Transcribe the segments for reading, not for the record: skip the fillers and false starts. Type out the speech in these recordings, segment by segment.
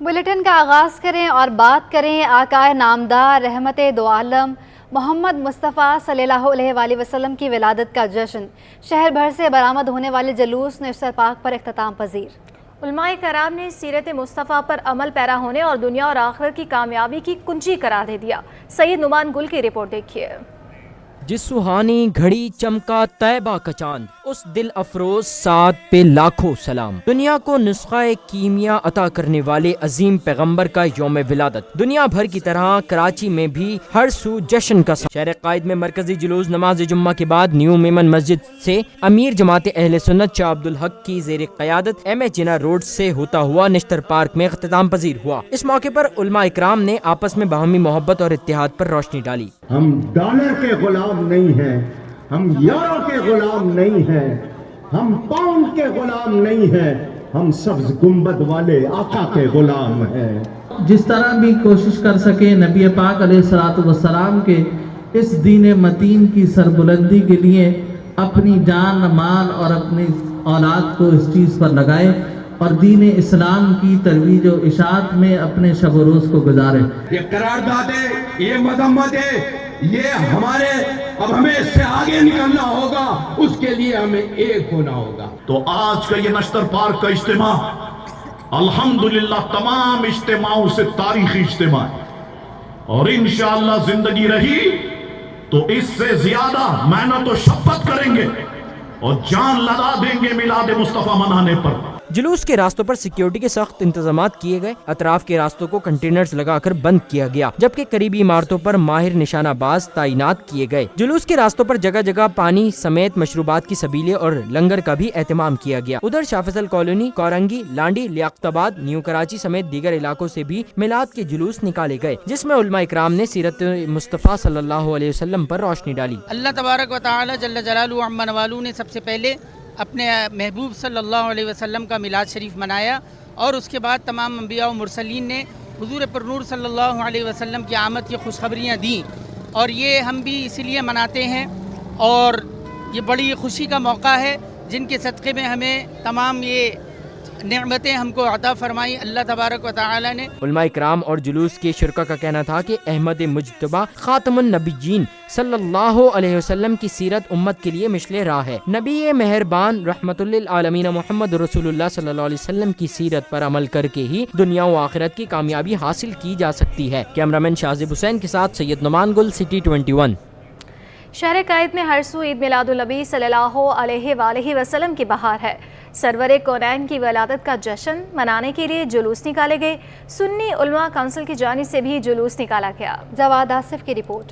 Bulletin کا آغاز کریں اور بات کریں آقائے نامدار رحمت دو عالم محمد مصطفیٰ صلی اللہ علیہ وآلہ وسلم کی ولادت کا جشن۔ شہر بھر سے برآمد ہونے والے جلوس نشتر پاک پر اختتام پذیر۔ علماء کرام نے سیرت مصطفیٰ پر عمل پیرا ہونے اور دنیا اور آخرت کی کامیابی کی کنجی قرار دے دیا۔ سید نعمان گل کی رپورٹ دیکھیے۔ جس سہانی گھڑی چمکا طیبہ کا چاند، اس دل افروز ساتھ پہ لاکھوں سلام۔ دنیا کو نسخہ کیمیا عطا کرنے والے عظیم پیغمبر کا یوم ولادت دنیا بھر کی طرح کراچی میں بھی ہر سو جشن کا شہر قائد میں مرکزی جلوس نماز جمعہ کے بعد نیو میمن مسجد سے امیر جماعت اہل سنت شاہ عبدالحق کی زیر قیادت ایم اے جناح روڈ سے ہوتا ہوا نشتر پارک میں اختتام پذیر ہوا۔ اس موقع پر علماء اکرام نے آپس میں باہمی محبت اور اتحاد پر روشنی ڈالی۔ ہم ڈالر کے غلام نہیں ہیں، ہم یورو کے غلام نہیں ہیں، ہم پاؤنڈ کے غلام نہیں ہیں، ہم سبز گنبد والے آقا کے غلام ہیں۔ جس طرح بھی کوشش کر سکے نبی پاک علیہ الصلوۃ والسلام کے اس دین متین کی سربلندی کے لیے اپنی جان مال اور اپنی اولاد کو اس چیز پر لگائے اور دین اسلام کی ترویج و اشاعت میں اپنے شب و روز کو گزارے۔ یہ قرارداد ہے، یہ مذمت ہے، یہ ہمارے اب ہمیں اس سے آگے نکلنا ہوگا، اس کے لیے ہمیں ایک ہونا ہوگا۔ تو آج کا یہ نشتر پارک کا اجتماع الحمدللہ تمام اجتماعوں سے تاریخی اجتماع ہے، اور انشاءاللہ زندگی رہی تو اس سے زیادہ محنت و شفقت کریں گے اور جان لگا دیں گے میلاد مصطفیٰ منانے پر۔ جلوس کے راستوں پر سیکیورٹی کے سخت انتظامات کیے گئے، اطراف کے راستوں کو کنٹینرز لگا کر بند کیا گیا، جبکہ قریبی عمارتوں پر ماہر نشانہ باز تعینات کیے گئے۔ جلوس کے راستوں پر جگہ جگہ پانی سمیت مشروبات کی سبیلیں اور لنگر کا بھی اہتمام کیا گیا۔ ادھر شاہ فیصل کالونی، کورنگی، لانڈی، لیاقت آباد، نیو کراچی سمیت دیگر علاقوں سے بھی میلاد کے جلوس نکالے گئے، جس میں علماء اکرام نے سیرت مصطفیٰ صلی اللہ علیہ وسلم پر روشنی ڈالی۔ اللہ تبارک و تعالی جل جلالہ عما نوالہ نے سب سے پہلے اپنے محبوب صلی اللہ علیہ وسلم کا میلاد شریف منایا، اور اس کے بعد تمام انبیاء و مرسلین نے حضور پر نور صلی اللہ علیہ وسلم کی آمد کی خوشخبریاں دیں، اور یہ ہم بھی اسی لیے مناتے ہیں، اور یہ بڑی خوشی کا موقع ہے جن کے صدقے میں ہمیں تمام یہ نعمتیں ہم کو عطا فرمائی اللہ تبارک و تعالی نے۔ علماء اکرام اور جلوس کے شرکا کا کہنا تھا کہ احمد مجتبیٰ خاتم النبیین صلی اللہ علیہ وسلم کی سیرت امت کے لیے مشل راہ ہے۔ نبی مہربان رحمت للعالمین محمد رسول اللہ صلی اللہ علیہ وسلم کی سیرت پر عمل کر کے ہی دنیا و آخرت کی کامیابی حاصل کی جا سکتی ہے۔ کیمرامین شاہزیب حسین کے ساتھ سید نعمان گل، سٹی 21۔ شہر قائد میں ہر سو عید میلاد النبی صلی اللہ علیہ وآلہ وسلم کی بہار ہے۔ سرور کونین کی ولادت کا جشن منانے کے لیے جلوس نکالے گئے۔ سنی علماء کونسل کی جانب سے بھی جلوس نکالا گیا۔ جواد آصف کی رپورٹ۔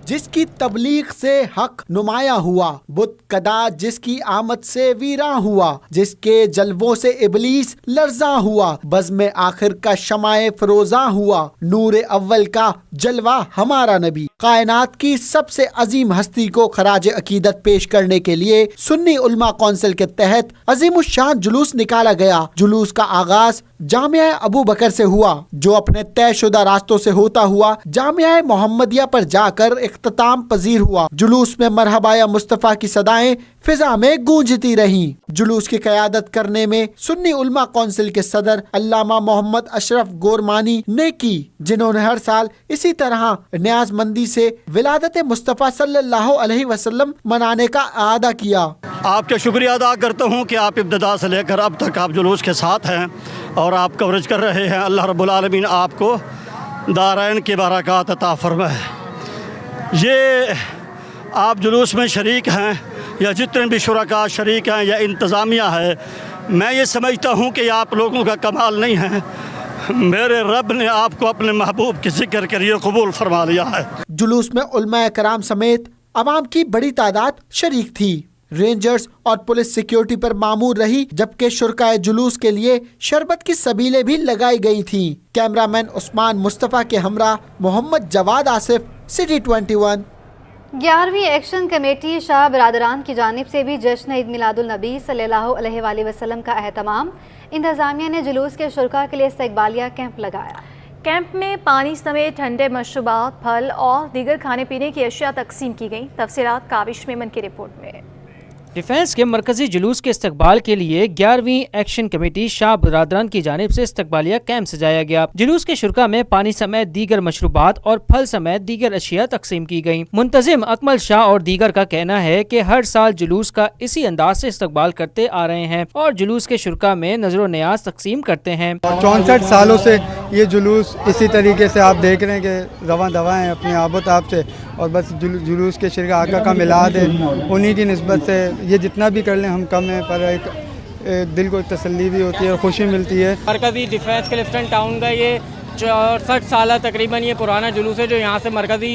جس کی تبلیغ سے حق نمایاں ہوا، بت کدا جس کی آمد سے ویراں ہوا، جس کے جلووں سے ابلیس لرزاں ہوا، بزم آخر کا شمع فروزاں ہوا، نور اول کا جلوہ ہمارا نبی۔ کائنات کی سب سے عظیم ہستی کو خراج عقیدت پیش کرنے کے لیے سنی علماء کونسل کے تحت عظیم الشان جلوس نکالا گیا۔ جلوس کا آغاز جامعہ ابو بکر سے ہوا، جو اپنے طے شدہ راستوں سے ہوتا ہوا جامعہ محمدیہ پر جا کر اختتام پذیر ہوا۔ جلوس میں مرحبا یا مصطفیٰ کی صدائیں فضا میں گونجتی رہیں۔ جلوس کی قیادت کرنے میں سنی علماء کونسل کے صدر علامہ محمد اشرف گورمانی نے کی، جنہوں نے ہر سال اسی طرح نیاز مندی سے ولادت مصطفیٰ صلی اللہ علیہ وسلم منانے کا اعادہ کیا۔ آپ کا شکریہ ادا کرتا ہوں کہ آپ ابتدا سے لے کر اب تک آپ جلوس کے ساتھ ہیں اور آپ کوریج کر رہے ہیں۔ اللہ رب العالمین آپ کو دارین کی برکات عطا فرمائے۔ یہ آپ جلوس میں شریک ہیں یا جتنے بھی شرکاء شریک ہیں یا انتظامیہ ہے، میں یہ سمجھتا ہوں کہ آپ لوگوں کا کمال نہیں ہے، میرے رب نے آپ کو اپنے محبوب کے ذکر کے لیے قبول فرما لیا ہے۔ جلوس میں علماء کرام سمیت عوام کی بڑی تعداد شریک تھی۔ رینجرز اور پولیس سیکیورٹی پر مامور رہی، جبکہ شرکائے جلوس کے لیے شربت کی سبیلیں بھی لگائی گئی تھیں۔ کیمرامین عثمان مصطفیٰ کے ہمراہ محمد جواد آصف، سٹی 21۔ 11ویں ایکشن کمیٹی شاہ برادران کی جانب سے بھی جشن عید میلاد النبی صلی اللہ علیہ وآلہ وسلم کا اہتمام۔ انتظامیہ نے جلوس کے شرکاء کے لیے استقبالیہ کیمپ لگایا۔ کیمپ میں پانی سمیت ٹھنڈے مشروبات، پھل اور دیگر کھانے پینے کی اشیاء تقسیم کی گئیں۔ تفصیلات کاوش میمن کی رپورٹ میں۔ डिफेंस के मरकजी जुलूस के इस्तकबाल के लिए 11वीं एक्शन कमेटी शाह बरादरान की जानिब से इस्तकबालिया कैंप सजाया गया। जुलूस के शुरका में पानी समेत दीगर मशरूबात और फल समेत दीगर अशिया तकसीम की गयी। मुंतजिम अकमल शाह और दीगर का कहना है कि हर साल जुलूस का इसी अंदाज से इस्तकबाल करते आ रहे हैं और जुलूस के शुरका में नजर न्याज तकसीम करते हैं। 64 सालों से ये जुलूस इसी तरीके से आप देख रहे हैं कि रवां दवा है अपने आबोताब से, और बस जुलूस के शिरका आका का मिलाद है, उन्हीं की निस्बत से ये जितना भी कर लें हम कम है, पर एक दिल को तसल्ली भी होती है और खुशी मिलती है। मरकज़ी डिफेंस क्लिफ्टन टाउन का ये 64 साल तकरीबन ये पुराना जुलूस है जो यहाँ से मरकज़ी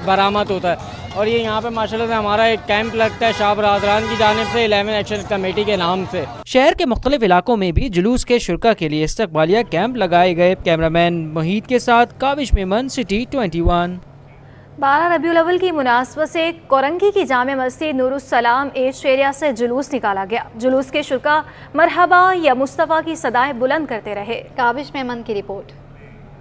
बरामद होता है, और ये यहाँ पे माशाल्लाह से हमारा एक कैंप लगता है शाह बरादरान की जानिब से 11 एक्शन कमेटी के नाम से। शहर के मुख्तलिफ इलाकों में भी जुलूस के शुरका के लिए इस्तकबालिया कैंप लगाए गए। कैमरामैन मोहित के साथ काविश मेमन, सिटी 21। 12 रबीउल अव्वल की मुनासबत से कोरंगी की जामे मस्जिद नूरुस्सलाम एज एरिया से जुलूस निकाला गया। जुलूस के शुरका मरहबा या मुस्तफ़ा की सदाएं बुलंद करते रहे। काविश मेमन की रिपोर्ट।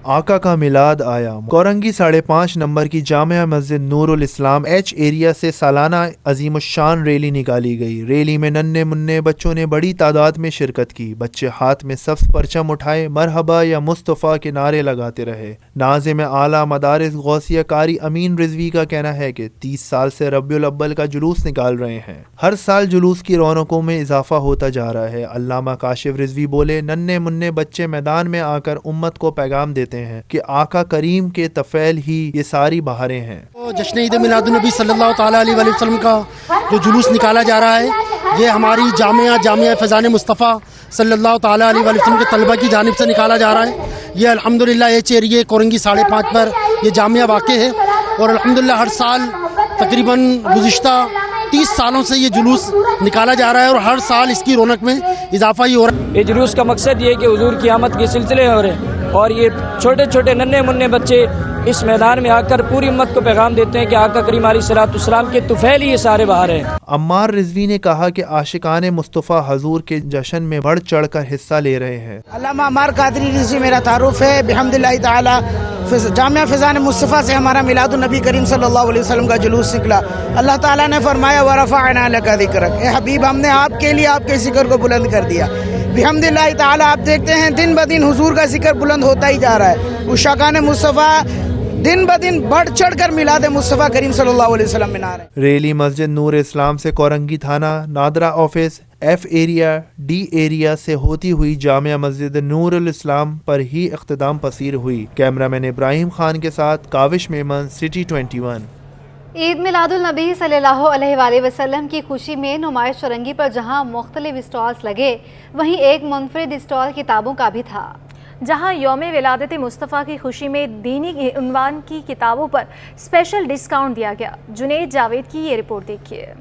आका का मिलाद आया। कोरंगी 5.5 नंबर की जामिया मस्जिद नूरुल इस्लाम एच एरिया से सालाना अजीमुशान रैली निकाली गई। रैली में नन्हे मुन्ने बच्चों ने बड़ी तादाद में शिरकत की। बच्चे हाथ में सब्ज़ परचम उठाए मरहबा या मुस्तफ़ा के नारे लगाते रहे। नाज़िम आला मदारिस गौसिया कारी अमीन रिजवी का कहना है कि 30 साल से रबीउल अव्वल का जुलूस निकाल रहे हैं। हर साल जुलूस की रौनकों में इजाफा होता जा रहा है। अल्लामा काशिफ रिजवी बोले, नन्हे मुन्ने बच्चे मैदान में आकर उम्मत को पैगाम देते हैं कि आका करीम के तफैल ही ये सारी बहारें हैं। जश्न ईद मिलादुन्नबी सल्लल्लाहु ताला अलैहि वसल्लम का जो जुलूस निकाला जा रहा है, ये हमारी जामिया फैज़ान मुस्तफ़ा सल्लल्लाहु ताला अलैहि वसल्लम के तलबा की जानिब से निकाला जा रहा है। ये अल्हम्दुलिल्लाह एच एरिया कोरंगी 5.5 पर ये जामिया वाक़े है, और अल्हम्दुलिल्लाह हर साल तकरीबन गुज़िश्ता 30 सालों से ये जुलूस निकाला जा रहा है, और हर साल इसकी रौनक में इजाफा ही हो रहा है। ये जुलूस का मकसद ये है कि हुजूर की आमद के सिलसिले हो रहे हैं, और ये छोटे छोटे नन्हे मुन्ने बच्चे इस मैदान में आकर पूरी उम्मत को पैगाम देते हैं कि आका करीम अलैहिस्सलाम के तुफैल ही ये सारे बाहर हैं। अम्मार रिजवी ने कहा कि आशिकाने मुस्तफ़ा हजूर के जश्न में बढ़ चढ़ कर हिस्सा ले रहे हैं। अल्लामा अम्मार कादरी रिजवी मेरा तारुफ है। बिहम्दिल्लाहि ताला जामिया फैज़ान मुस्तफ़ा से हमारा मिलादुन नबी करीम सल्लल्लाहु अलैहि वसल्लम का जुलूस निकला। अल्लाह ताला ने फरमाया वरफ़अना लका ज़िक्रक, ए हबीब हमने आपके लिए आपके ज़िक्र को बुलंद कर दिया। बिहम्दिल्लाहि ताला आप देखते हैं दिन ब दिन हुजूर का जिक्र बुलंद होता ही जा रहा है। उशाकान मुस्तफ़ा दिन ब दिन बढ़ चढ़ कर मिलाद मुस्तफ़ा करीम सल्लल्लाहु अलैहि वसल्लम मना रहे। रैली मस्जिद नूर इस्लाम से कोरंगी थाना, NADRA office, F area, D area से होती हुई जामिया मस्जिद नूरुल इस्लाम पर ही इख्तिताम पसीर हुई। कैमरामैन इब्राहिम खान के साथ काविश मेमन, सिटी 21। ईद मिलादुल नबी सल्लल्लाहु अलैहि वसल्लम की खुशी में नुमाइश चौरंगी पर जहां मुख्तलिफ स्टॉल्स लगे, वहीं एक मुनफरिद स्टॉल किताबों का भी था। जहां यौम विलादत मुस्तफ़ा की खुशी में दीनी उन्वान की किताबों पर स्पेशल डिस्काउंट दिया गया। जुनैद जावेद की ये रिपोर्ट देखिए।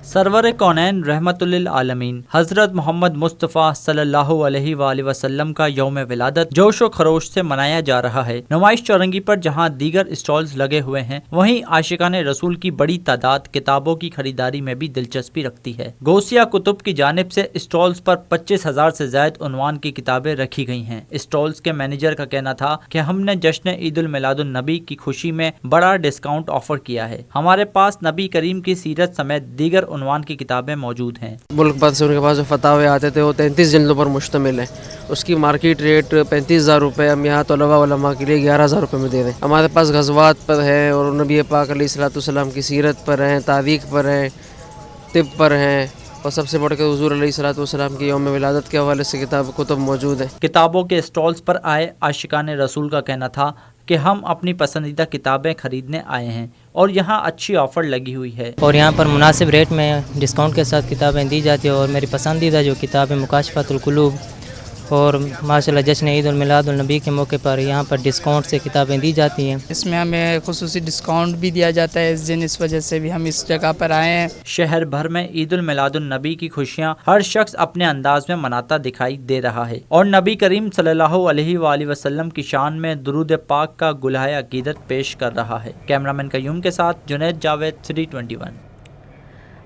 सरवर कौनैन रहमतुल्लिल आलमीन हज़रत मोहम्मद मुस्तफ़ा सल्लल्लाहु अलैहि वसल्लम का यौम विलादत जोश व खरोश से मनाया जा रहा है। नुमाइश चौरंगी पर जहां दीगर स्टॉल्स लगे हुए हैं, वहीं आशिकाने रसूल की बड़ी तादाद किताबों की खरीदारी में भी दिलचस्पी रखती है। गौसिया कुतुब की जानिब से स्टॉल्स पर 25,000 से ज़ायद उन्वान की किताबें रखी गई हैं। स्टॉल्स के मैनेजर का कहना था कि हमने जश्न ईदुल मिलादुन नबी की खुशी में बड़ा डिस्काउंट ऑफर किया है। हमारे पास नबी करीम की सीरत समेत दीगर उन्वान की किताबें मौजूद हैं। मुल्क भर से उनके पास जो फतावे आते थे वो 33 जिल्दों पर मुश्तमिल है। उसकी मार्केट रेट 35,000 रुपये, हम यहाँ तलबा उलमा के लिए 11,000 रुपये में दे दें। हमारे पास गज़वात पर है और नबी पाक अलैहिस्सलाम की सीरत पर हैं, तारीख पर हैं, तिब पर हैं, और सबसे बढ़ कर हुजूर अलैहिस्सलाम की यौम विलादत के हवाले से किताब कुतुब मौजूद है। किताबों के स्टॉल्स पर आए आशिकाने रसूल का कहना था कि हम अपनी पसंदीदा किताबें खरीदने आए हैं और यहाँ अच्छी ऑफ़र लगी हुई है, और यहाँ पर मुनासिब रेट में डिस्काउंट के साथ किताबें दी जाती है। और मेरी पसंदीदा जो किताब है मुकाशफतुल कुलूब, और माशाल्लाह जश्न ईद उल मिलादुल नबी के मौके पर यहाँ पर डिस्काउंट से किताबें दी जाती हैं। इसमें हमें खुसूसी डिस्काउंट भी दिया जाता है इस दिन, इस वजह से भी हम इस जगह पर आए हैं। शहर भर में ईद उल मिलादुल नबी की खुशियाँ हर शख्स अपने अंदाज में मनाता दिखाई दे रहा है, और नबी करीम सल्लल्लाहु अलैहि वसल्लम की शान में दुरूद पाक का गुलहाए अकीदत पेश कर रहा है। कैमरामैन कयूम के साथ जुनैद जावेद, सिटी 21।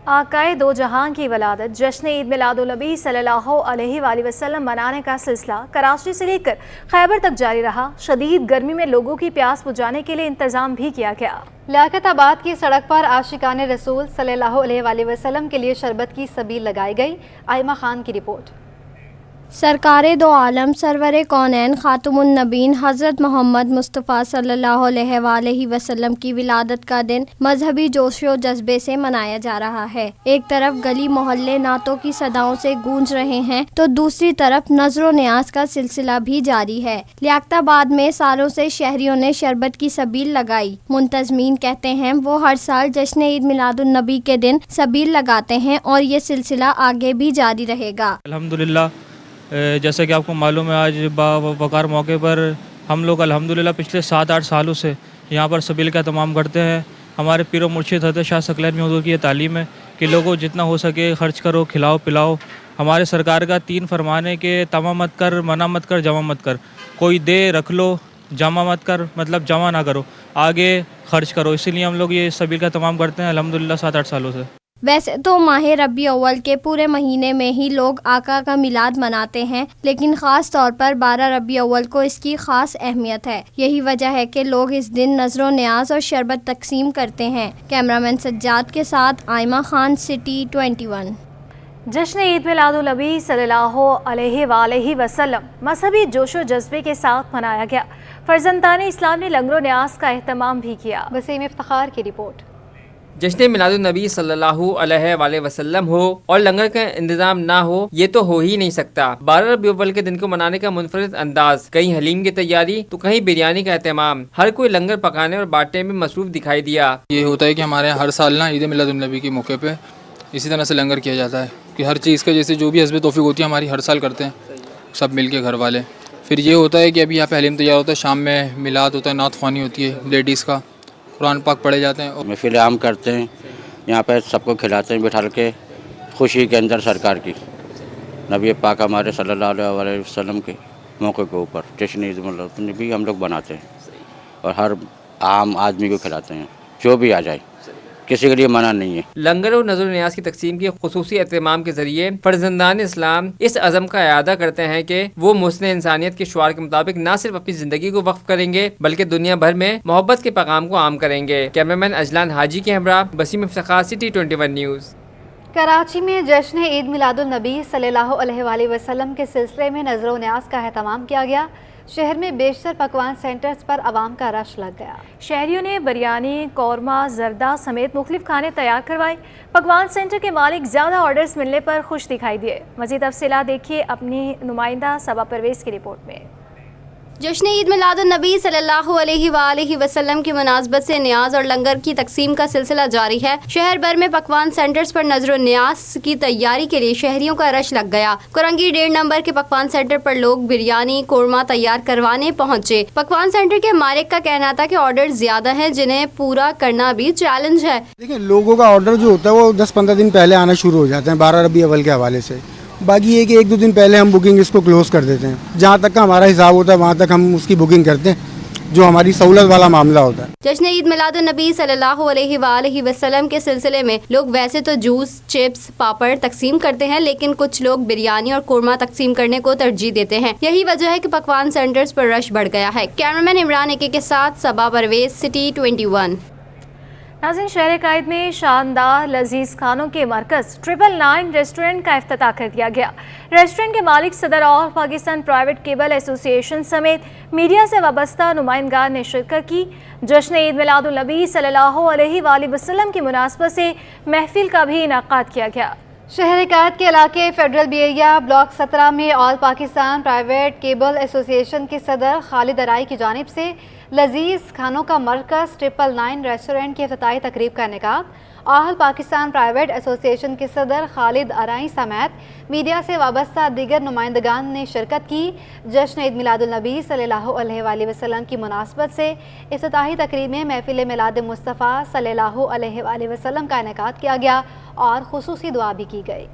आकाए दो जहां की वलादत जश्न ईद मिलादुन्नबी सल्लल्लाहु अलैहि वाली वसल्लम मनाने का सिलसिला कराची से लेकर खैबर तक जारी रहा। शदीद गर्मी में लोगों की प्यास बुझाने के लिए इंतजाम भी किया गया। लियाकताबाद की सड़क पर आशिकाने रसूल सल्लल्लाहु अलैहि वसल्लम के लिए शरबत की सबील लगाई गई। आइमा खान की रिपोर्ट। सरकारे दो आलम सरवर कौनैन खातमुन नबीन हज़रत मोहम्मद मुस्तफ़ा सल्लल्लाहु अलैहि वसल्लम की विलादत का दिन मजहबी जोशो जज्बे से मनाया जा रहा है। एक तरफ गली मोहल्ले नातों की सदाओं से गूंज रहे हैं तो दूसरी तरफ नजरो न्याज का सिलसिला भी जारी है। लियाकताबाद में सालों से शहरियों ने शरबत की सबील लगाई। मुंतजमीन कहते हैं वो हर साल जश्न ईद मिलादुन्नबी के दिन सबील लगाते हैं और ये सिलसिला आगे भी जारी रहेगा। अल्हम्दुलिल्लाह, जैसा कि आपको मालूम है, आज बावकार मौके पर हम लोग अल्हम्दुलिल्लाह पिछले 7-8 सालों से यहाँ पर सबील का तमाम करते हैं। हमारे पीर मुर्शिद हज़रत शाह सकलैन में हुज़ूर की ये तालीम है कि लोगों जितना हो सके खर्च करो, खिलाओ पिलाओ। हमारे सरकार का 3 फरमान है कि तमा मत कर, मना मत कर, जमा मत कर। कोई दे रख लो, जमा मत कर मतलब जमा ना करो, आगे खर्च करो। इसीलिए हम लोग ये सबील का तमाम करते हैं अल्हम्दुलिल्लाह 7-8 सालों से। वैसे तो माह रबी अव्वल के पूरे महीने में ही लोग आका का मिलाद मनाते हैं, लेकिन ख़ास तौर पर 12 रबी अव्वल को इसकी ख़ास अहमियत है। यही वजह है कि लोग इस दिन नजरो न्याज और शरबत तकसीम करते हैं। कैमरामैन सज्जाद के साथ आइमा खान, सिटी 21। जश्न ईद मिलादुन्नबी सल्लल्लाहु अलैहि वसल्लम मजहबी जोशो जज्बे के साथ मनाया गया। फर्जंदान इस्लाम ने लंगरो न्याज का एहतमाम भी किया। वसीम इफ्तिखार की रिपोर्ट। जश्न मिलादुन्नबी सल्लल्लाहु अलैहि वसल्लम हो और लंगर का इंतजाम ना हो, ये तो हो ही नहीं सकता। 12 रबी अव्वल के दिन को मनाने का मुनफरिद अंदाज, कहीं हलीम की तैयारी तो कहीं बिरयानी का एहतमाम, हर कोई लंगर पकाने और बांटने में मसरूफ दिखाई दिया। ये होता है कि हमारे यहाँ हर साल ना ईद मिलादुन्नबी के मौके पे इसी तरह से लंगर किया जाता है कि हर चीज़ का जैसे जो भी हस्ब तौफीक होती है हमारी हर साल करते हैं सब मिल के घर वाले। फिर ये होता है कि अभी यहाँ पे हलीम तैयार होता है, शाम में मिलाद होता है, नात ख़्वानी होती है लेडीज़ का, कुरान पाक पढ़े जाते हैं, महफिल आम करते हैं, यहाँ पे सबको खिलाते हैं बिठा के खुशी के अंदर सरकार की नबी पाक हमारे सल्लल्लाहु अलैहि वसल्लम के मौके के ऊपर जश्न ईद मिलादुन्नबी हम लोग बनाते हैं और हर आम आदमी को खिलाते हैं, जो भी आ जाए, किसी के लिए मना नहीं है। लंगर और नज़र न्याज की तकसीम के खुसूसी एहतमाम के जरिए फर्जंदान इस्लाम इस अज़म का इरादा करते हैं कि वो मुस्लिम इंसानियत के शुआर के मुताबिक न सिर्फ अपनी ज़िंदगी को वक्फ करेंगे बल्कि दुनिया भर में मोहब्बत के पैगाम को आम करेंगे। कैमरामैन अजलान हाजी के हमरा वसीम इफ्तिखार, सिटी 21 न्यूज़। कराची में जश्न ईद मिलादुन्नबी सल्लल्लाहु अलैहि वसल्लम के सिलसिले में नज़रो न्याज का एहतमाम किया गया। शहर में बेशतर पकवान सेंटर्स पर आवाम का रश लग गया। शहरियों ने बिरयानी, कौरमा, जर्दा समेत मुख्तलिफ खाने तैयार करवाए। पकवान सेंटर के मालिक ज़्यादा ऑर्डर्स मिलने पर खुश दिखाई दिए। मज़ीद तफसीलात देखिए अपनी नुमाइंदा सबा परवेज़ की रिपोर्ट में। जश्न ईद मिलादुन्नबी सल्लल्लाहु अलैहि वसल्लम की मुनासबत से न्याज और लंगर की तकसीम का सिलसिला जारी है। शहर भर में पकवान सेंटर्स पर नजर न्याज की तैयारी के लिए शहरियों का रश लग गया। कुरंगी 1.5 नंबर के पकवान सेंटर पर लोग बिरयानी, कोरमा तैयार करवाने पहुंचे। पकवान सेंटर के मालिक का कहना था कि ऑर्डर ज्यादा हैं जिन्हें पूरा करना भी चैलेंज है। देखिए, लोगों का ऑर्डर जो होता है वो 10-15 दिन पहले आना शुरू हो जाते हैं 12 रबी अव्वल के हवाले से। बाकी ये कि 1-2 दिन पहले हम बुकिंग इसको क्लोज़ कर देते हैं। जहाँ तक का हमारा हिसाब होता है वहाँ तक हम उसकी बुकिंग करते हैं, जो हमारी सहूलत वाला मामला होता है। जश्न ईद मिलादुन्नबी सल्लल्लाहु अलैहि वसल्लम के सिलसिले में लोग वैसे तो जूस, चिप्स, पापड़ तकसीम करते हैं, लेकिन कुछ लोग बिरयानी और कोरमा तकसीम करने को तरजीह देते हैं। यही वजह है कि पकवान सेंटर्स पर रश बढ़ गया है। कैमरामैन इमरान एके के साथ सबा परवेज, सिटी 21। नाज़रीन, शहर कायद में शानदार लजीज खानों के मरकज़ 999 रेस्टोरेंट का इफ्तिताह कर दिया गया। रेस्टोरेंट के मालिक सदर all Pakistan private cable association समेत मीडिया से वाबस्ता नुमाइंदगार ने शिरकत की। जश्न ईद मिलादुन्नबी सल्लल्लाहु अलैहि वसल्लम की मुनासबत से महफिल का भी इनाकाद किया गया। शहर कायद के इलाके फेडरल बी एरिया ब्लॉक 17 में all Pakistan private cable association के सदर खालिद अराई की जानिब से लजीज खानों का मरकज़ 999 रेस्टोरेंट की इफ्तिताही तकरीब का इनेकाद। ऑल पाकिस्तान प्राइवेट एसोसिएशन के सदर खालिद अराई समेत मीडिया से वाबस्ता दीगर नुमाइंदगान ने शिरकत की। जश्न ईद मिलादुन्नबी सल्लल्लाहु अलैहि वसल्लम की मुनासबत से इफ्तिताही तकरीब में महफिल मिलाद मुस्तफ़ा सल्लल्लाहु अलैहि वसल्लम का इनेकाद किया गया और खुसूसी दुआ भी की गई।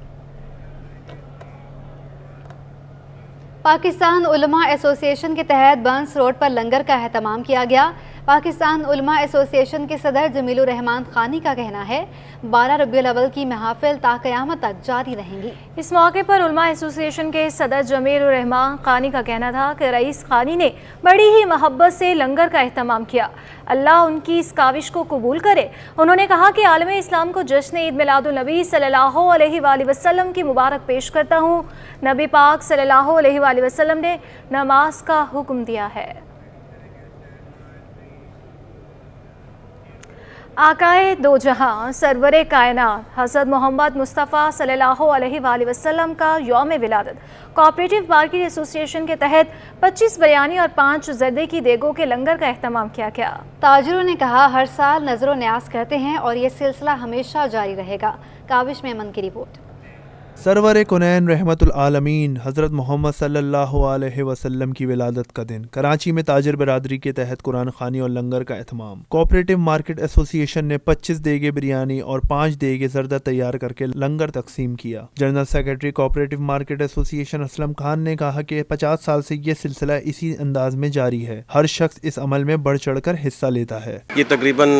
पाकिस्तान उलमा एसोसिएशन के तहत बंस रोड पर लंगर का एहतमाम किया गया। پاکستان علماء ایسوسی ایشن کے صدر جمیل الرحمان خانی کا کہنا ہے 12 ربیع الاول کی محافل تا قیامت تک جاری رہیں گی۔ اس موقع پر علماء ایسوسی ایشن کے صدر جمیل الرحمان خانی کا کہنا تھا کہ رئیس خانی نے بڑی ہی محبت سے لنگر کا اہتمام کیا، اللہ ان کی اس کاوش کو قبول کرے۔ انہوں نے کہا کہ عالم اسلام کو جشن عید میلاد النبی صلی اللہ علیہ وآلہ وسلم کی مبارک پیش کرتا ہوں۔ نبی پاک صلی اللہ علیہ وآلہ وسلم نے نماز کا حکم دیا ہے۔ آقائے دو جہاں سرور کائنات حضرت محمد مصطفیٰ صلی اللہ علیہ وآلہ وسلم کا یوم ولادت کوآپریٹو مارکیٹ ایسوسی ایشن کے تحت 25 بریانی اور 5 زردے کی دیگوں کے لنگر کا اہتمام کیا گیا۔ تاجروں نے کہا ہر سال نظر و نیاز کرتے ہیں اور یہ سلسلہ ہمیشہ جاری رہے گا۔ کاوش میمن کی رپورٹ۔ سرور کونین رحمت العالمین حضرت محمد صلی اللہ علیہ وسلم کی ولادت کا دن کراچی میں تاجر برادری کے تحت قرآن خوانی اور لنگر کا اہتمام۔ کوآپریٹو مارکیٹ ایسوسی ایشن نے 25 دیگے بریانی اور 5 دیگے زردہ تیار کر کے لنگر تقسیم کیا۔ جنرل سیکرٹری کوآپریٹو مارکیٹ ایسوسی ایشن اسلم خان نے کہا کہ 50 سال سے یہ سلسلہ اسی انداز میں جاری ہے، ہر شخص اس عمل میں بڑھ چڑھ کر حصہ لیتا ہے۔ یہ تقریباً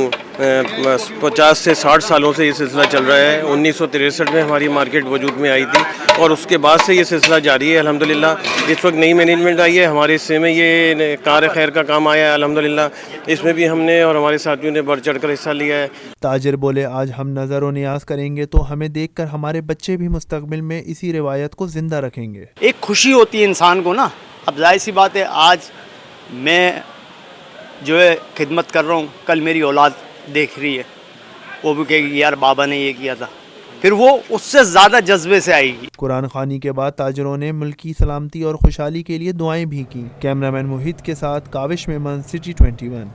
50 سے 60 سالوں سے یہ سلسلہ چل رہا ہے۔ 1963 میں ہماری مارکیٹ وجود میں آئی تھی اور اس کے بعد سے یہ سلسلہ جاری ہے الحمدللہ۔ اس وقت نئی مینجمنٹ آئی ہے ہمارے حصے میں، یہ کار خیر کا کام آیا ہے الحمدللہ، اس میں بھی ہم نے اور ہمارے ساتھیوں نے بڑھ چڑھ کر حصہ لیا ہے۔ تاجر بولے آج ہم نظر و نیاز کریں گے تو ہمیں دیکھ کر ہمارے بچے بھی مستقبل میں اسی روایت کو زندہ رکھیں گے۔ ایک خوشی ہوتی ہے انسان کو نا، اب ظاہر سی بات ہے آج میں جو ہے خدمت کر رہا ہوں، کل میری اولاد دیکھ رہی ہے، وہ بھی کہے گی یار بابا نے یہ کیا تھا، پھر وہ اس سے زیادہ جذبے سے آئے گی۔ قرآن خوانی کے بعد تاجروں نے ملکی سلامتی اور خوشحالی کے لیے دعائیں بھی کی۔ کیمرامین محیط کے ساتھ کاوش میمن، سٹی 21۔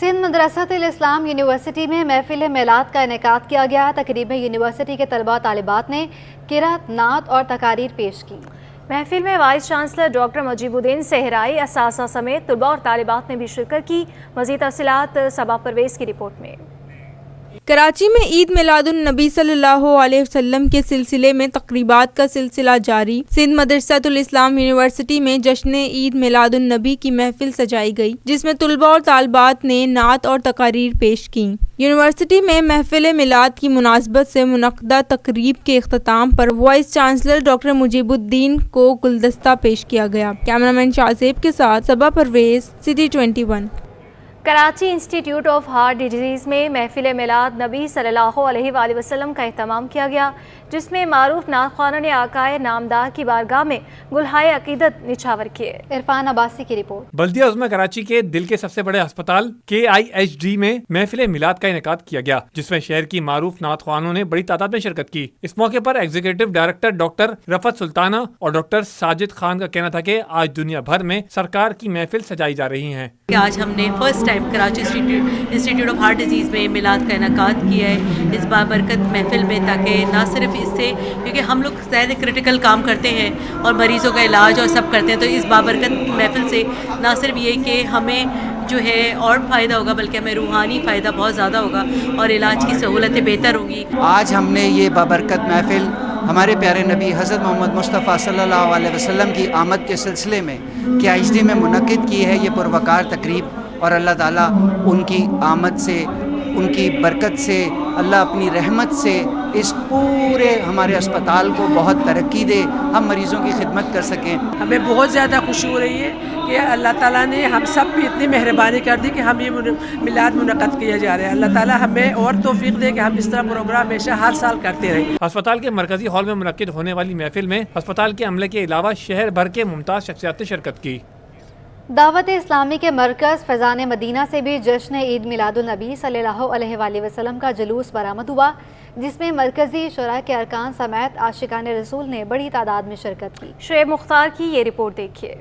سندھ مدرسۃ الاسلام یونیورسٹی میں محفل میلاد کا انعقاد کیا گیا۔ تقریب میں یونیورسٹی کے طلباء طالبات نے قرأت، نعت اور تقاریر پیش کی۔ محفل میں وائس چانسلر ڈاکٹر مجیب الدین صحرائی، اساتذہ سمیت طلباء اور طالبات نے بھی شرکت کی۔ مزید تفصیلات صبا پرویز کی رپورٹ میں۔ کراچی میں عید میلاد النبی صلی اللہ علیہ وسلم کے سلسلے میں تقریبات کا سلسلہ جاری۔ سندھ مدرسۃ الاسلام یونیورسٹی میں جشن عید میلاد النبی کی محفل سجائی گئی، جس میں طلباء اور طالبات نے نعت اور تقاریر پیش کی۔ یونیورسٹی میں محفل میلاد کی مناسبت سے منعقدہ تقریب کے اختتام پر وائس چانسلر ڈاکٹر مجیب الدین کو گلدستہ پیش کیا گیا۔ کیمرامین شاہزیب کے ساتھ Saba Parvez, City 21۔ Karachi institute of heart disease میں محفل میلاد نبی صلی اللہ علیہ وآلہ وسلم کا اہتمام کیا گیا، جس میں معروف نعت خوانوں نے آقائے نامدار کی بارگاہ میں گلہائے عقیدت نچھاور کیے۔ عرفان عباسی کی رپورٹ۔ بلدیہ عظمیٰ کراچی کے دل کے سب سے بڑے ہسپتال KIHD میں محفل میلاد کا انعقاد کیا گیا، جس میں شہر کی معروف نعت خوانوں نے بڑی تعداد میں شرکت کی۔ اس موقع پر ایگزیکٹو ڈائریکٹر ڈاکٹر رفعت سلطانہ اور ڈاکٹر ساجد خان کا کہنا تھا کہ آج دنیا بھر میں سرکار کی محفل سجائی جا رہی ہیں۔ آج ہم نے first time Karachi institute of heart disease میں میلاد کا انعقاد کیا ہے اس بابرکت محفل میں، تاکہ نہ صرف اس سے، کیونکہ ہم لوگ زیادہ کرٹیکل کام کرتے ہیں اور مریضوں کا علاج اور سب کرتے ہیں، تو اس بابرکت محفل سے نہ صرف یہ کہ ہمیں جو ہے اور فائدہ ہوگا بلکہ ہمیں روحانی فائدہ بہت زیادہ ہوگا اور علاج کی سہولتیں بہتر ہوں گی۔ آج ہم نے یہ بابرکت محفل ہمارے پیارے نبی حضرت محمد مصطفیٰ صلی اللہ علیہ وسلم کی آمد کے سلسلے میں KIHD میں منعقد کی ہے۔ یہ پروقار تقریب، اور اللہ تعالیٰ ان کی آمد سے، ان کی برکت سے، اللہ اپنی رحمت سے اس پورے ہمارے اسپتال کو بہت ترقی دے، ہم مریضوں کی خدمت کر سکیں۔ ہمیں بہت زیادہ خوشی ہو رہی ہے کہ اللہ تعالیٰ نے ہم سب پہ اتنی مہربانی کر دی کہ ہم یہ میلاد منعقد کیا جا رہا ہے۔ اللہ تعالیٰ ہمیں اور توفیق دے کہ ہم اس طرح پروگرام ہمیشہ ہر سال کرتے رہیں۔ ہسپتال کے مرکزی ہال میں منعقد ہونے والی محفل میں ہسپتال کے عملے کے علاوہ شہر بھر کے ممتاز شخصیات نے شرکت کی۔ دعوت اسلامی کے مرکز فیضان مدینہ سے بھی جشن عید میلاد النبی صلی اللہ علیہ وآلہ وسلم کا جلوس برآمد ہوا، جس میں مرکزی شورا کے ارکان سمیت عاشقان رسول نے بڑی تعداد میں شرکت کی۔ شعیب مختار کی یہ رپورٹ دیکھیے۔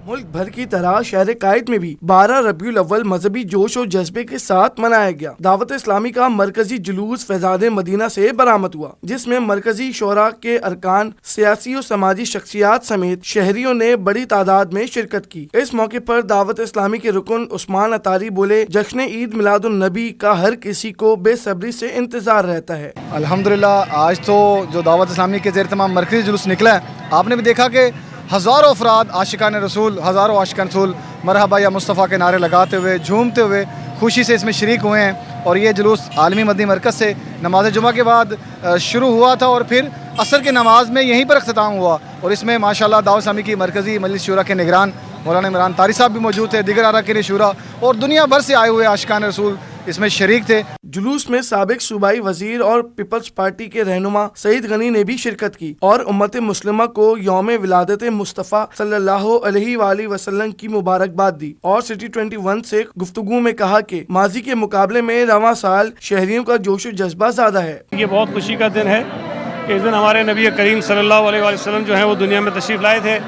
ملک بھر کی طرح شہر قائد میں بھی 12 ربیع الاول مذہبی جوش و جذبے کے ساتھ منایا گیا۔ دعوت اسلامی کا مرکزی جلوس فیضان مدینہ سے برآمد ہوا، جس میں مرکزی شورا کے ارکان، سیاسی و سماجی شخصیات سمیت شہریوں نے بڑی تعداد میں شرکت کی۔ اس موقع پر دعوت اسلامی کے رکن عثمان اطاری بولے، جشن عید میلاد النبی کا ہر کسی کو بے صبری سے انتظار رہتا ہے۔ الحمدللہ آج تو جو دعوت اسلامی کے زیر تمام مرکزی جلوس نکلا ہے، آپ نے بھی دیکھا کہ हज़ारों अफराद आशिकान रसूल, हज़ारों आशिकान रसूल मरहबा या मुस्तफ़ा के नारे लगाते हुए, झूमते हुए खुशी से इसमें शरीक हुए हैं। और ये जुलूस आलमी मदनी मरकज़ से नमाज जुमा के बाद शुरू हुआ था और फिर असर की नमाज में यहीं पर अख्ताम हुआ। और इसमें माशाल्लाह दावत इस्लामी की मरकज़ी मजलिस शूरा के निगरान मौलाना इमरान तारी साहब भी मौजूद थे, दीगर अरकान शूरा और दुनिया भर से आए हुए आशिकान रसूल इसमें शरीक थे। जुलूस में साबिक सूबाई वजीर और पीपल्स पार्टी के रहनुमा सईद गनी ने भी शिरकत की और उम्मत मुस्लिमा को यौम विलादत मुस्तफ़ा सल्लल्लाहु अलैहि वसल्लम की मुबारकबाद दी और सिटी 21 से गुफ्तगू में कहा कि माजी के मुकाबले में रवां साल शहरियों का जोश व जज्बा ज्यादा है। ये बहुत खुशी का दिन है कि इस दिन हमारे नबी करीम सल्लल्लाहु अलैहि वसल्लम जो है वो दुनिया में तशरीफ़ लाए थे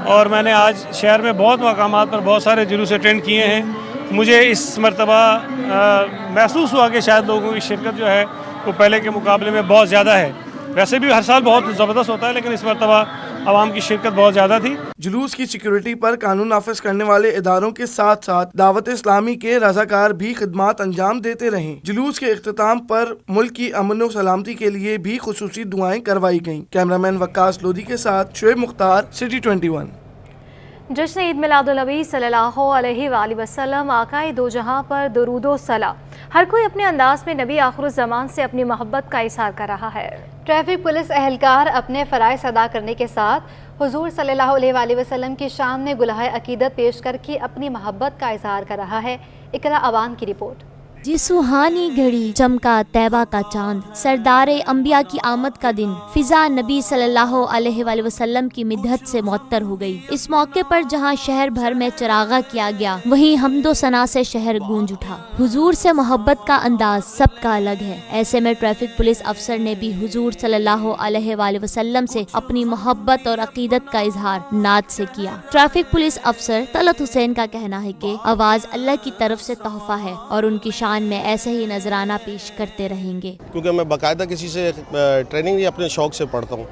और मैंने आज शहर में बहुत मकामात पर बहुत सारे जुलूस अटेंड किए हैं। मुझे इस मरतबा महसूस हुआ कि शायद लोगों की शिरकत जो है वो पहले के मुकाबले में बहुत ज़्यादा है। वैसे भी हर साल बहुत ज़बरदस्त होता है लेकिन इस मरतबा आवाम की शिरकत बहुत ज़्यादा थी। जुलूस की सिक्योरिटी पर कानून नाफिज करने वाले इदारों के साथ साथ दावत इस्लामी के रज़ाकार भी खिदमात अंजाम देते रहे। जुलूस के इख्तिताम पर मुल्क की अमन व सलामती के लिए भी खुसूसी दुआएं करवाई गईं। कैमरामैन वक्कास लोधी के साथ शुएब मुख्तार, सिटी 21। जश्न ईद मिलादुन्नबी सल्लल्लाहु अलैहि वसल्लम आकाए दो जहां पर दुरूदो सलाम। हर कोई अपने अंदाज में नबी आखिरुज़्ज़मान से अपनी मोहब्बत का इज़हार कर रहा है। ट्रैफिक पुलिस एहलकार अपने फ़राइज़ अदा करने के साथ हुजूर सल्लल्लाहु अलैहि वसल्लम की शान में गुलाह अकीदत पेश करके अपनी मोहब्बत का इज़हार कर रहा है। इकरा अवान की रिपोर्ट। जी सुहानी घड़ी चमका तैबा का चांद, सरदारे अंबिया की आमद का दिन, फिजा नबी सल्लल्लाहु अलैहि वसल्लम की मिदहत से मुअत्तर हो गई। इस मौके पर जहां शहर भर में चरागा किया गया, वहीं हम्दो सना से शहर गूंज उठा। हुजूर से मोहब्बत का अंदाज सबका अलग है। ऐसे में ट्रैफिक पुलिस अफसर ने भी हुजूर सल्लल्लाहु अलैहि वसल्लम से अपनी मोहब्बत और अकीदत का इजहार नात से किया। ट्रैफिक पुलिस अफसर तलत हुसैन का कहना है कि आवाज अल्लाह की तरफ से तोहफा है और उनकी शान में ऐसे ही नजराना पेश करते रहेंगे। क्योंकि मैं बाकायदा किसी से ट्रेनिंग नहीं, अपने शौक से पढ़ता हूँ,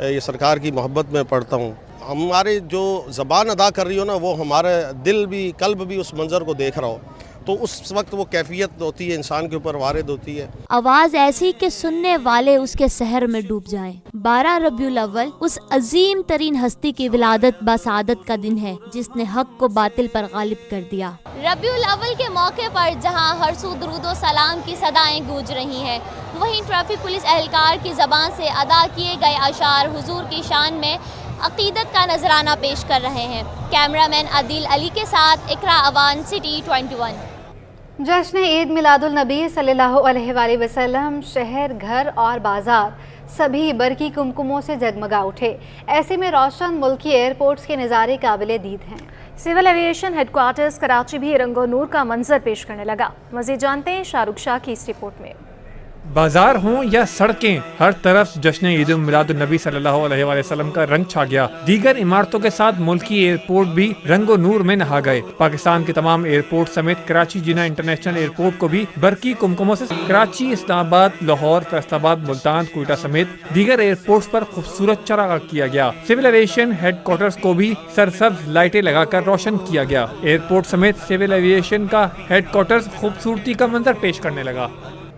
ये सरकार की मोहब्बत में पढ़ता हूँ। हमारे जो ज़बान अदा कर रही हो ना, वो हमारा दिल भी कल्ब भी उस मंज़र को देख रहा हो, तो उस वक्त वो कैफियत होती है, इंसान के ऊपर वारिद होती है। आवाज ऐसी कि सुनने वाले उसके सहर में डूब जाएं। 12 रबीउल अव्वल उस अजीम तरीन हस्ती की विलादत बसादत का दिन है जिसने हक को बातिल पर गालिब कर दिया। रबीउल अव्वल के मौके पर जहां हर सू दुरूद व सलाम की सदाएं गूंज रही हैं, वहीं ट्रैफिक पुलिस एहलकार की ज़बान से अदा किए गए अशार हुजूर की शान में अकीदत का नजराना पेश कर रहे हैं। कैमरामैन आदिल अली के साथ इकरा अवान, सिटी 21। जश्न ईद मिलादुन्नबी सल्लल्लाहु अलैहि वसल्लम शहर, घर और बाजार सभी बरकी कुमकुमों से जगमगा उठे। ऐसे में रोशन मुल्की एयरपोर्ट्स के नज़ारे काबिले दीद हैं। सिविल एविएशन हेडक्वार्टर्स कराची भी रंगो नूर का मंजर पेश करने लगा। मज़ीद जानते हैं शाहरुख शाह की इस रिपोर्ट में। बाजार हों या सड़कें, हर तरफ जश्न ईद मिलादुन्नबी सल्लल्लाहु अलैहि वसल्लम का रंग छा गया। दीगर इमारतों के साथ मुल्की एयरपोर्ट भी रंगो नूर में नहा गए। पाकिस्तान के तमाम एयरपोर्ट समेत कराची जिना इंटरनेशनल एयरपोर्ट को भी बरकी कुमकुमों से कराची, इस्लामाबाद, लाहौर, फैसलाबाद, मुल्तान, कोयटा समेत दीगर एयरपोर्ट्स पर खूबसूरत चरागा किया गया। सिविल एविएशन हेडक्वार्टर्स को भी सरसब्ज लाइटें लगाकर रोशन किया गया। एयरपोर्ट समेत सिविल एविएशन का हेडक्वार्टर्स खूबसूरती का मंजर पेश करने लगा।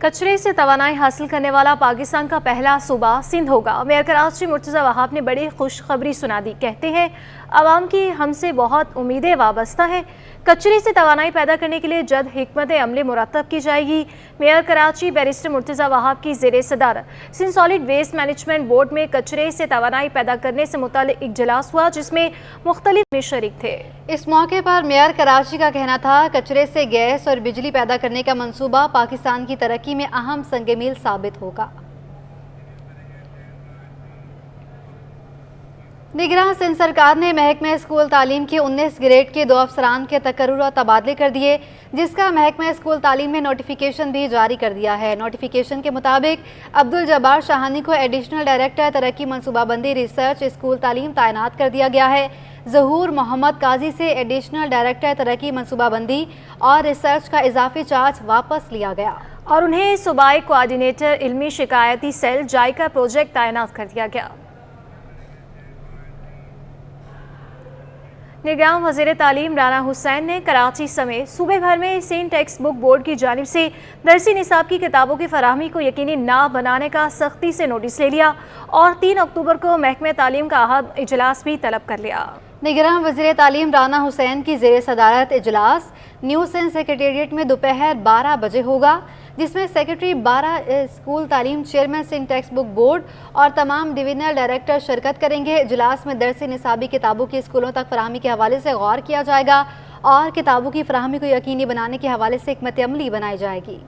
कचरे से तवानाई हासिल करने वाला पाकिस्तान का पहला सूबा सिंध होगा। मेयर कराची मुर्तज़ा वहाब ने बड़ी खुशखबरी सुना दी। कहते हैं आवाम की हमसे बहुत उम्मीदें वाबस्ता है। कचरे से तवानाई पैदा करने के लिए जल्द हिकमत अमली मुरतब की जाएगी। मेयर कराची बैरिस्टर मुर्तज़ा वहाब की ज़ेरे सदारत Sindh solid waste management board में कचरे से तवानाई पैदा करने से मुताल्लिक़ इजलास हुआ जिसमें मुख्तलिफ में शरीक थे। इस मौके पर मेयर कराची का कहना था कचरे से गैस और बिजली पैदा करने का मंसूबा पाकिस्तान की तरक्की में अहम संग-ए-मील साबित होगा। निगरान सिंध सरकार ने महकमा स्कूल तालीम के 19 ग्रेड के 2 अफसरान के तकर्रुर और तबादले कर दिए, जिसका महकमा स्कूल तालीम में नोटिफिकेशन भी जारी कर दिया है। नोटिफिकेशन के मुताबिक अब्दुल जब्बार शाहानी को एडिशनल डायरेक्टर तरक्की मनसूबाबंदी रिसर्च स्कूल तालीम तैनात कर दिया गया है। ज़हूर मोहम्मद काजी से एडिशनल डायरेक्टर तरक्की मनसूबाबंदी और रिसर्च का इजाफी चार्ज वापस लिया गया और उन्हें सूबाई कोऑर्डिनेटर इल्मी शिकायती सेल जायका प्रोजेक्ट तैनात कर दिया गया। निगरान वज़ीर तालीम राना हुसैन ने कराची समेत सूबे भर में सेंट टेक्स्ट बुक बोर्ड की जानिब से दरसी निसाब की किताबों की फराहमी को यकीनी ना बनाने का सख्ती से नोटिस ले लिया और 3 अक्टूबर को महकमे तालीम का अहद इजलास भी तलब कर लिया। निगरान वज़ीर तालीम राना हुसैन की ज़ेर सदारत इजलास न्यू सेंस सेक्रेटेरिएट में दोपहर 12 बजे होगा, जिसमें सेक्रेटरी 12 स्कूल तालीम, चेयरमैन सेंट टेक्स्ट बुक बोर्ड और तमाम डिवीजनल डायरेक्टर शिरकत करेंगे। इजलास में दरसी निसाबी किताबों की स्कूलों तक फराहमी के हवाले से गौर किया जाएगा और किताबों की फराहमी को यकीनी बनाने के हवाले से हिकमत अमली बनाई जाएगी।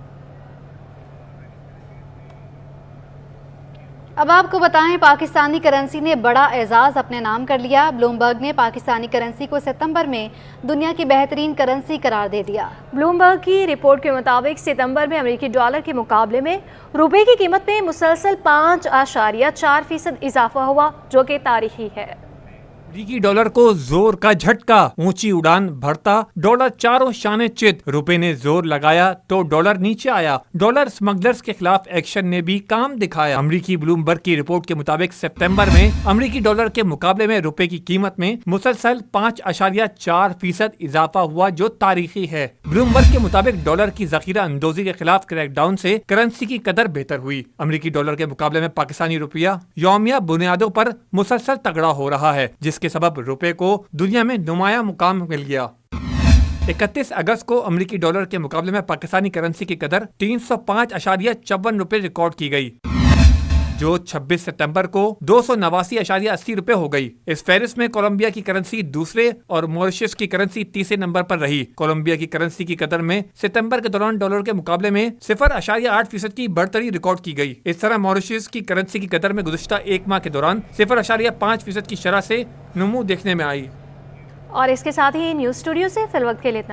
अब आपको बताएं, पाकिस्तानी करेंसी ने बड़ा एजाज़ अपने नाम कर लिया। ब्लूमबर्ग ने पाकिस्तानी करेंसी को सितंबर में दुनिया की बेहतरीन करेंसी करार दे दिया। ब्लूमबर्ग की रिपोर्ट के मुताबिक सितंबर में अमेरिकी डॉलर के मुकाबले में रुपए की कीमत में मुसलसल 5.4% इजाफा हुआ, जो कि तारीखी है। अमेरिकी डॉलर को जोर का झटका, ऊंची उड़ान भरता डॉलर चारों शाने चित। रुपए ने जोर लगाया तो डॉलर नीचे आया। डॉलर स्मगलर्स के खिलाफ एक्शन ने भी काम दिखाया। अमेरिकी ब्लूमबर्ग की रिपोर्ट के मुताबिक सितंबर में अमेरिकी डॉलर के मुकाबले में रुपए की कीमत में मुसलसल 5.4% इजाफा हुआ, जो तारीखी है। ब्लूमबर्ग के मुताबिक डॉलर की जखीरा अंदोजी के खिलाफ क्रैकडाउन से करेंसी की कदर बेहतर हुई। अमेरिकी डॉलर के मुकाबले में पाकिस्तानी रुपया यौमिया बुनियादों पर मुसलसल तगड़ा हो रहा है, जिसके सबब रुपए को दुनिया में नुमाया मुकाम मिल गया। 31 अगस्त को अमेरिकी डॉलर के मुकाबले में पाकिस्तानी करेंसी की कदर 305.54 रुपए रिकॉर्ड की गई, जो 26 सितंबर को 289.80 रुपए हो गई। इस फहरिस्त में कोलंबिया की करेंसी दूसरे और मॉरिशस की करेंसी तीसरे नंबर पर रही। कोलंबिया की करेंसी की कदर में सितंबर के दौरान डॉलर के मुकाबले में 0.8% की बढ़ोतरी रिकॉर्ड की गई। इस तरह मॉरिशस की करेंसी की कदर में गुज़श्ता एक माह के दौरान 0.5% की शरह से नमू देखने में आई। और इसके साथ ही न्यूज़ स्टूडियो से फिलवक्त के लिए